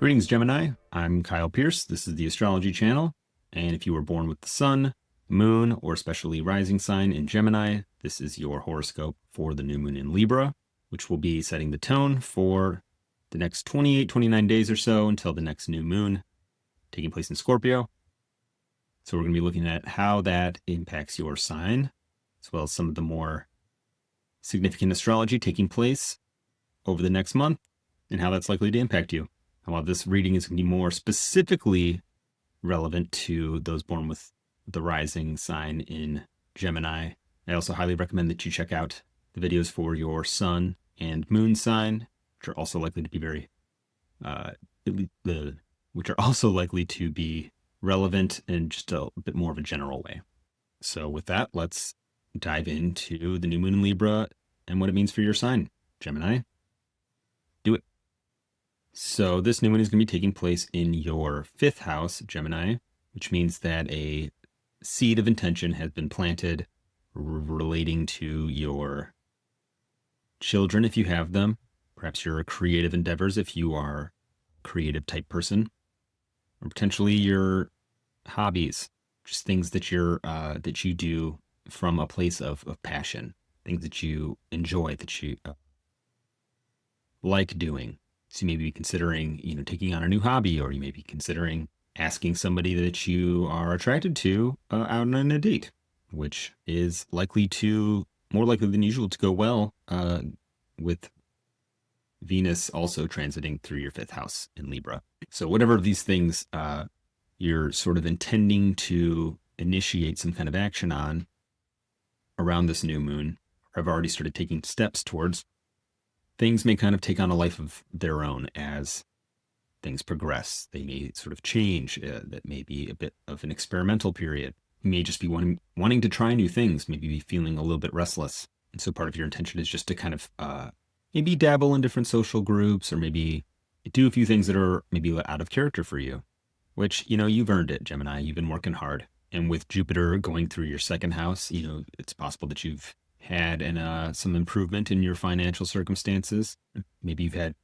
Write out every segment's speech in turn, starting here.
Greetings, Gemini. I'm Kyle Pierce. This is the Astrology Channel. And if you were born with the Sun, Moon, or especially Rising sign in Gemini, this is your horoscope for the new moon in Libra, which will be setting the tone for the next 28, 29 days or so until the next new moon taking place in Scorpio. So we're going to be looking at how that impacts your sign, as well as some of the more significant astrology taking place over the next month and how that's likely to impact you. And while this reading is going to be more specifically relevant to those born with the rising sign in Gemini, I also highly recommend that you check out the videos for your sun and moon sign, which are also likely to be relevant in just a bit more of a general way. So with that, let's dive into the new moon in Libra and what it means for your sign, Gemini. Do it. So this new moon is going to be taking place in your fifth house, Gemini, which means that a seed of intention has been planted relating to your children, if you have them, perhaps your creative endeavors, if you are a creative type person, or potentially your hobbies, just things that you do from a place of passion, things that you enjoy, that you like doing. So you may be considering, taking on a new hobby, or you may be considering asking somebody that you are attracted to out on a date, which is more likely than usual to go well with Venus also transiting through your fifth house in Libra. So whatever of these things you're sort of intending to initiate some kind of action on around this new moon, or have already started taking steps towards, things may kind of take on a life of their own as things progress. They may sort of change. That may be a bit of an experimental period. You may just be wanting to try new things, maybe be feeling a little bit restless. And so part of your intention is just to kind of maybe dabble in different social groups, or maybe do a few things that are maybe out of character for you, which, you've earned it, Gemini. You've been working hard. And with Jupiter going through your second house, it's possible that you've had some improvement in your financial circumstances. Maybe you've had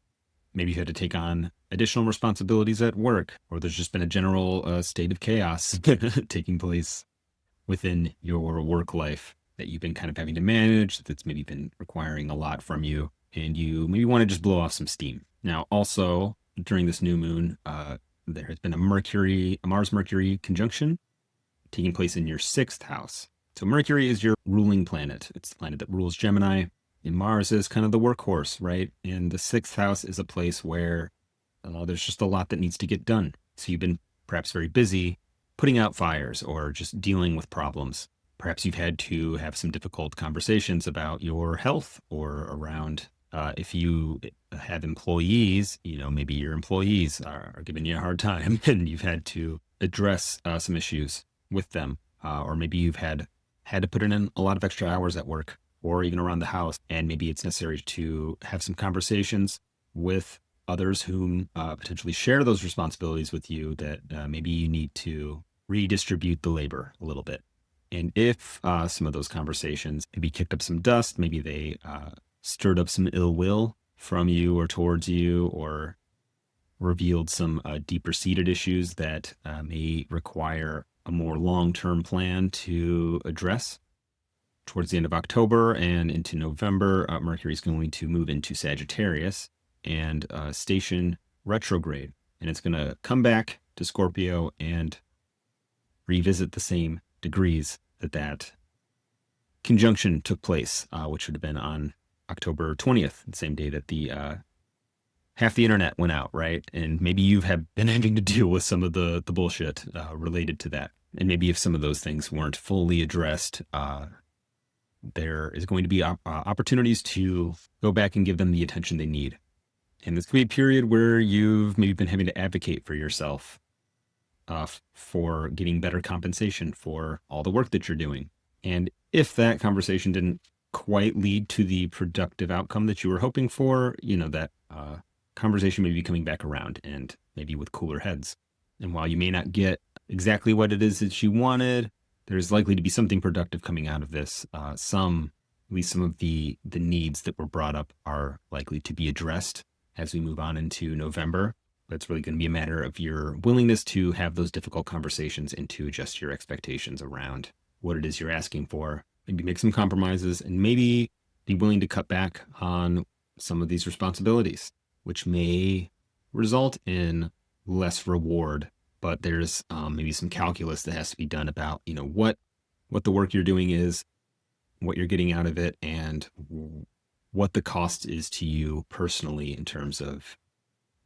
to take on additional responsibilities at work, or there's just been a general state of chaos taking place within your work life that you've been kind of having to manage, that's maybe been requiring a lot from you, and you maybe want to just blow off some steam. Now, also during this new moon, there has been a Mars-Mercury conjunction taking place in your sixth house. So Mercury is your ruling planet. It's the planet that rules Gemini. And Mars is kind of the workhorse, right? And the sixth house is a place where there's just a lot that needs to get done. So you've been perhaps very busy putting out fires or just dealing with problems. Perhaps you've had to have some difficult conversations about your health, or around if you have employees, maybe your employees are giving you a hard time and you've had to address some issues with them. Or maybe you've had to put in a lot of extra hours at work or even around the house. And maybe it's necessary to have some conversations with others whom potentially share those responsibilities with you, that maybe you need to redistribute the labor a little bit. And if some of those conversations maybe kicked up some dust, maybe they stirred up some ill will from you or towards you, or revealed some deeper seated issues that may require a more long-term plan to address. Towards the end of October and into November, Mercury is going to move into Sagittarius and station retrograde. And it's going to come back to Scorpio and revisit the same degrees that conjunction took place, which would have been on October 20th, the same day that the half the internet went out, right? And maybe you have been having to deal with some of the bullshit related to that. And maybe if some of those things weren't fully addressed, there is going to be opportunities to go back and give them the attention they need. And this could be a period where you've maybe been having to advocate for yourself for getting better compensation for all the work that you're doing. And if that conversation didn't quite lead to the productive outcome that you were hoping for, that conversation may be coming back around, and maybe with cooler heads. And while you may not get exactly what it is that you wanted, there's likely to be something productive coming out of this. At least some of the needs that were brought up are likely to be addressed as we move on into November. It's really going to be a matter of your willingness to have those difficult conversations and to adjust your expectations around what it is you're asking for. Maybe make some compromises and maybe be willing to cut back on some of these responsibilities, which may result in less reward. But there's maybe some calculus that has to be done about, what the work you're doing is, what you're getting out of it, and what the cost is to you personally in terms of,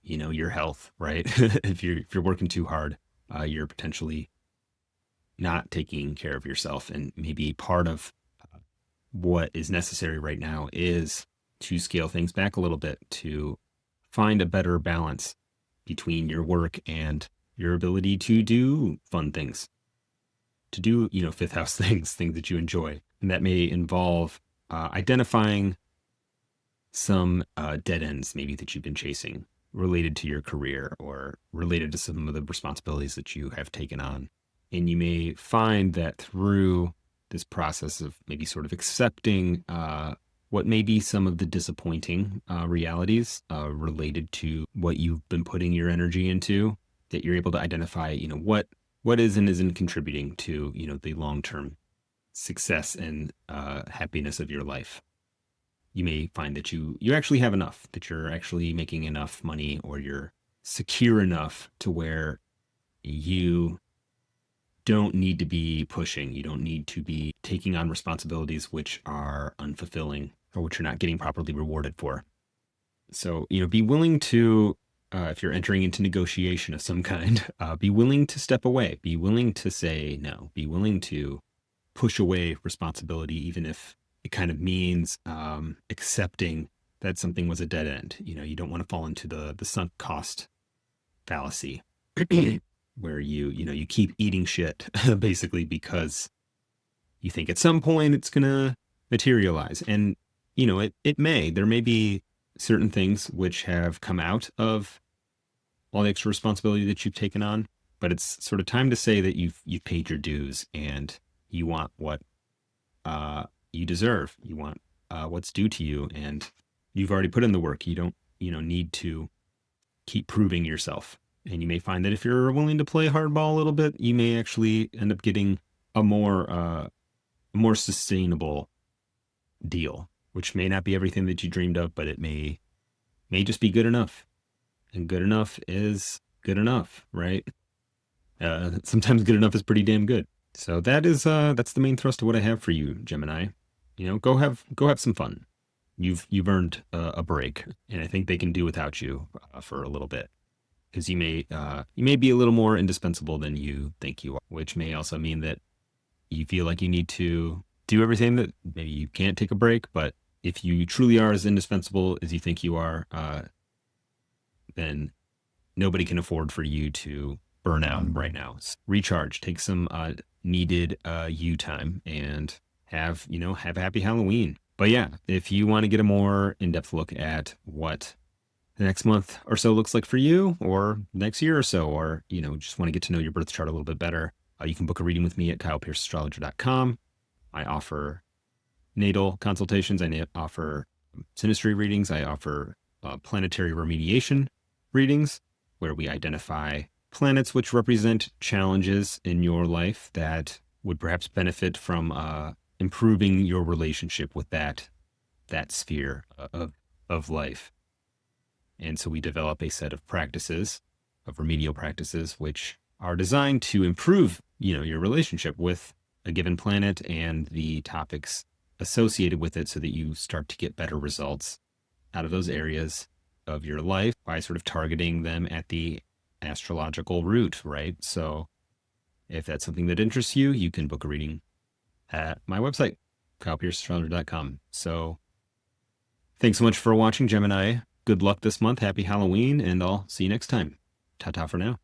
your health, right? If you're working too hard, you're potentially not taking care of yourself. And maybe part of what is necessary right now is to scale things back a little bit to find a better balance between your work and your ability to do fun things, to do, fifth house things that you enjoy. And that may involve identifying some dead ends maybe that you've been chasing related to your career or related to some of the responsibilities that you have taken on. And you may find that through this process of maybe sort of accepting what may be some of the disappointing realities related to what you've been putting your energy into, that you're able to identify, what is and isn't contributing to, the long-term success and happiness of your life. You may find that you actually have enough, that you're actually making enough money, or you're secure enough to where you don't need to be pushing. You don't need to be taking on responsibilities which are unfulfilling or which you're not getting properly rewarded for. So, be willing to, if you're entering into negotiation of some kind, be willing to step away, be willing to say no, be willing to push away responsibility, even if it kind of means accepting that something was a dead end. You don't want to fall into the sunk cost fallacy where you keep eating shit basically because you think at some point it's going to materialize. And, there may be certain things which have come out of all the extra responsibility that you've taken on, but it's sort of time to say that you've paid your dues and you want what you deserve. You want what's due to you, and you've already put in the work. You don't, need to keep proving yourself. And you may find that if you're willing to play hardball a little bit, you may actually end up getting a more sustainable deal, which may not be everything that you dreamed of, but it may just be good enough. And good enough is good enough, right? Sometimes good enough is pretty damn good. So that's the main thrust of what I have for you, Gemini. Go have some fun. You've earned a break, and I think they can do without you for a little bit, because you may be a little more indispensable than you think you are, which may also mean that you feel like you need to do everything, that maybe you can't take a break. But if you truly are as indispensable as you think you are, then nobody can afford for you to burn out right now. Recharge, take some needed you time, and have a happy Halloween. But yeah, if you want to get a more in-depth look at what the next month or so looks like for you, or next year or so, or just want to get to know your birth chart a little bit better, you can book a reading with me at kylepierceastrologer.com. I offer natal consultations. I offer synastry readings. I offer planetary remediation readings, where we identify planets which represent challenges in your life that would perhaps benefit from improving your relationship with that sphere of life. And so we develop a set of practices, of remedial practices, which are designed to improve, your relationship with a given planet and the topics associated with it, so that you start to get better results out of those areas of your life by sort of targeting them at the astrological root, right? So if that's something that interests you, you can book a reading at my website, kylepierceastrologer.com. So thanks so much for watching, Gemini. Good luck this month. Happy Halloween, and I'll see you next time. Ta-ta for now.